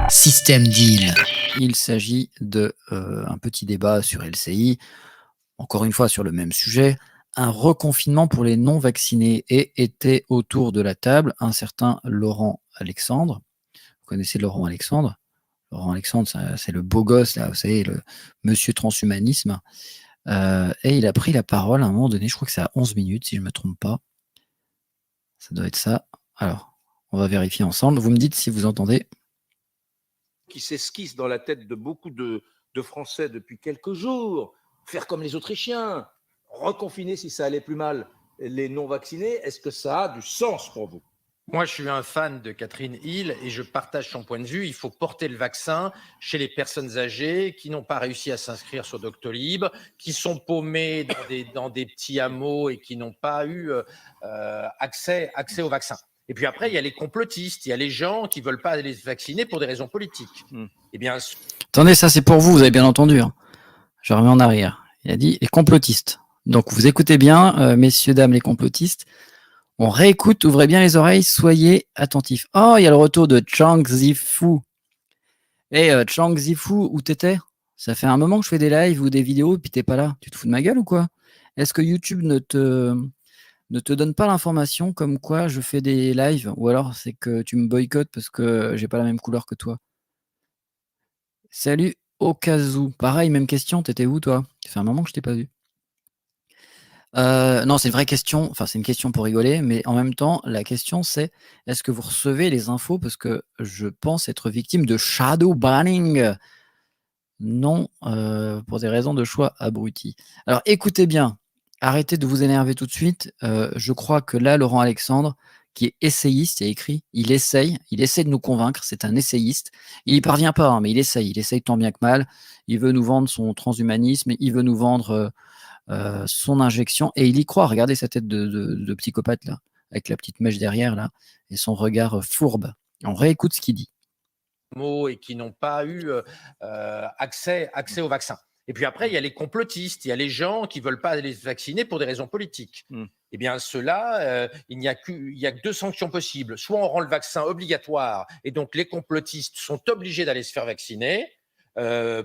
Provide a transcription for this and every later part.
Système Deal. Il s'agit de un petit débat sur LCI, encore une fois sur le même sujet, un reconfinement pour les non-vaccinés, et était autour de la table un certain Laurent Alexandre. Vous connaissez Laurent Alexandre? Laurent Alexandre, c'est le beau gosse, là, vous savez, le monsieur transhumanisme. Et il a pris la parole à un moment donné, je crois que c'est à 11 minutes, si je ne me trompe pas. Ça doit être ça. Alors, on va vérifier ensemble. Vous me dites si vous entendez. Qui s'esquisse dans la tête de beaucoup de Français depuis quelques jours, faire comme les Autrichiens, reconfiner si ça allait plus mal les non-vaccinés, est-ce que ça a du sens pour vous? Moi, je suis un fan de Catherine Hill et je partage son point de vue. Il faut porter le vaccin chez les personnes âgées qui n'ont pas réussi à s'inscrire sur Doctolib, qui sont paumées dans des petits hameaux et qui n'ont pas eu accès au vaccin. Et puis après, il y a les complotistes, il y a les gens qui ne veulent pas aller se vacciner pour des raisons politiques. Eh bien, attendez, ça c'est pour vous, vous avez bien entendu. Hein. Je remets en arrière. Il a dit les complotistes. Donc vous écoutez bien, messieurs, dames, les complotistes. On réécoute, ouvrez bien les oreilles, soyez attentifs. Oh, il y a le retour de Chang Zifu. Chang Zifu, où t'étais? Ça fait un moment que je fais des lives ou des vidéos et puis t'es pas là. Tu te fous de ma gueule ou quoi? Est-ce que YouTube ne te donne pas l'information comme quoi je fais des lives, ou alors c'est que tu me boycottes parce que j'ai pas la même couleur que toi? Salut Okazu. Pareil, même question, t'étais où toi? Ça fait un moment que je t'ai pas vu. Non, c'est une vraie question, enfin c'est une question pour rigoler, mais en même temps, la question c'est, est-ce que vous recevez les infos? Parce que je pense être victime de shadow banning. Non, pour des raisons de choix abrutis. Alors écoutez bien, arrêtez de vous énerver tout de suite. Je crois que là, Laurent Alexandre, qui est essayiste, il a écrit, il essaye de nous convaincre, c'est un essayiste. Il n'y parvient pas, hein, mais il essaye tant bien que mal. Il veut nous vendre son transhumanisme, il veut nous vendre son injection, et il y croit. Regardez sa tête de psychopathe, là, avec la petite mèche derrière, là, et son regard fourbe. On réécoute ce qu'il dit. Et qui n'ont pas eu accès au vaccin. Et puis après, il y a les complotistes, il y a les gens qui ne veulent pas aller se vacciner pour des raisons politiques. Eh bien, ceux-là, il n'y a que deux sanctions possibles. Soit on rend le vaccin obligatoire, et donc les complotistes sont obligés d'aller se faire vacciner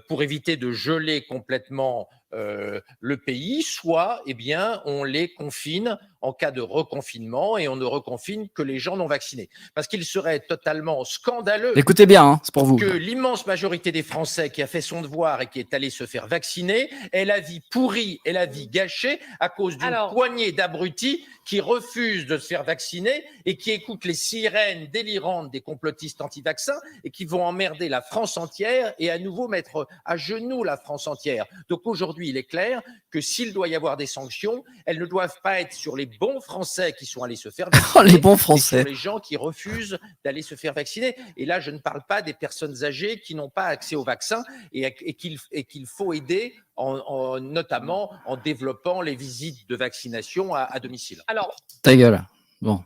pour éviter de geler complètement le pays, soit eh bien, on les confine en cas de reconfinement, et on ne reconfine que les gens non vaccinés. Parce qu'il serait totalement scandaleux. Écoutez bien, hein, c'est pour vous. Que l'immense majorité des Français qui a fait son devoir et qui est allé se faire vacciner ait la vie pourrie et la vie gâchée à cause d'une poignée d'abrutis qui refusent de se faire vacciner et qui écoutent les sirènes délirantes des complotistes anti-vaccins et qui vont emmerder la France entière et à nouveau mettre à genoux la France entière. Donc aujourd'hui, il est clair que s'il doit y avoir des sanctions, elles ne doivent pas être sur les bons Français qui sont allés se faire vacciner, les bons Français, sur les gens qui refusent d'aller se faire vacciner. Et là, je ne parle pas des personnes âgées qui n'ont pas accès au vaccin et qu'il faut aider, notamment en développant les visites de vaccination à domicile. Alors, ta gueule. Bon,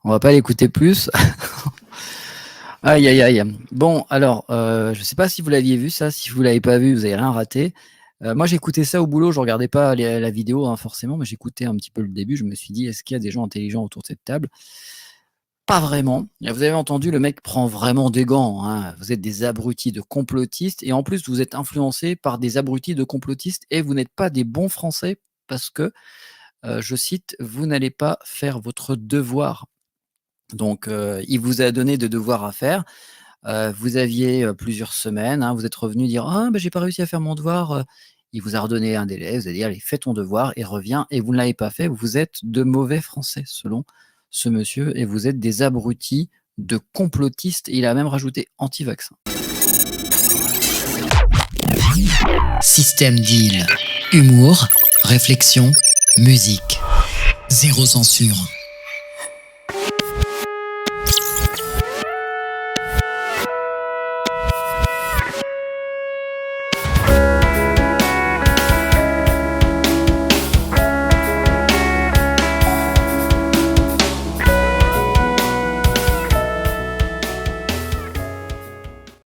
on va pas l'écouter plus. Aïe, aïe, aïe. Bon, alors, je sais pas si vous l'aviez vu ça. Si vous l'avez pas vu, vous avez rien raté. Moi, j'écoutais ça au boulot. Je regardais pas la vidéo, hein, forcément, mais j'écoutais un petit peu le début. Je me suis dit, est-ce qu'il y a des gens intelligents autour de cette table? Pas vraiment. Vous avez entendu, le mec prend vraiment des gants. Hein. Vous êtes des abrutis de complotistes, et en plus, vous êtes influencés par des abrutis de complotistes, et vous n'êtes pas des bons Français parce que, je cite, vous n'allez pas faire votre devoir. Donc, il vous a donné de devoirs à faire. Vous aviez plusieurs semaines, hein, vous êtes revenu dire « Ah, ben, j'ai pas réussi à faire mon devoir ». Il vous a redonné un délai, vous avez dit « Allez, fais ton devoir et reviens ». Et vous ne l'avez pas fait, vous êtes de mauvais Français, selon ce monsieur, et vous êtes des abrutis de complotistes. Et il a même rajouté anti-vaccin. Système Deal. Humour, réflexion, musique. Zéro censure.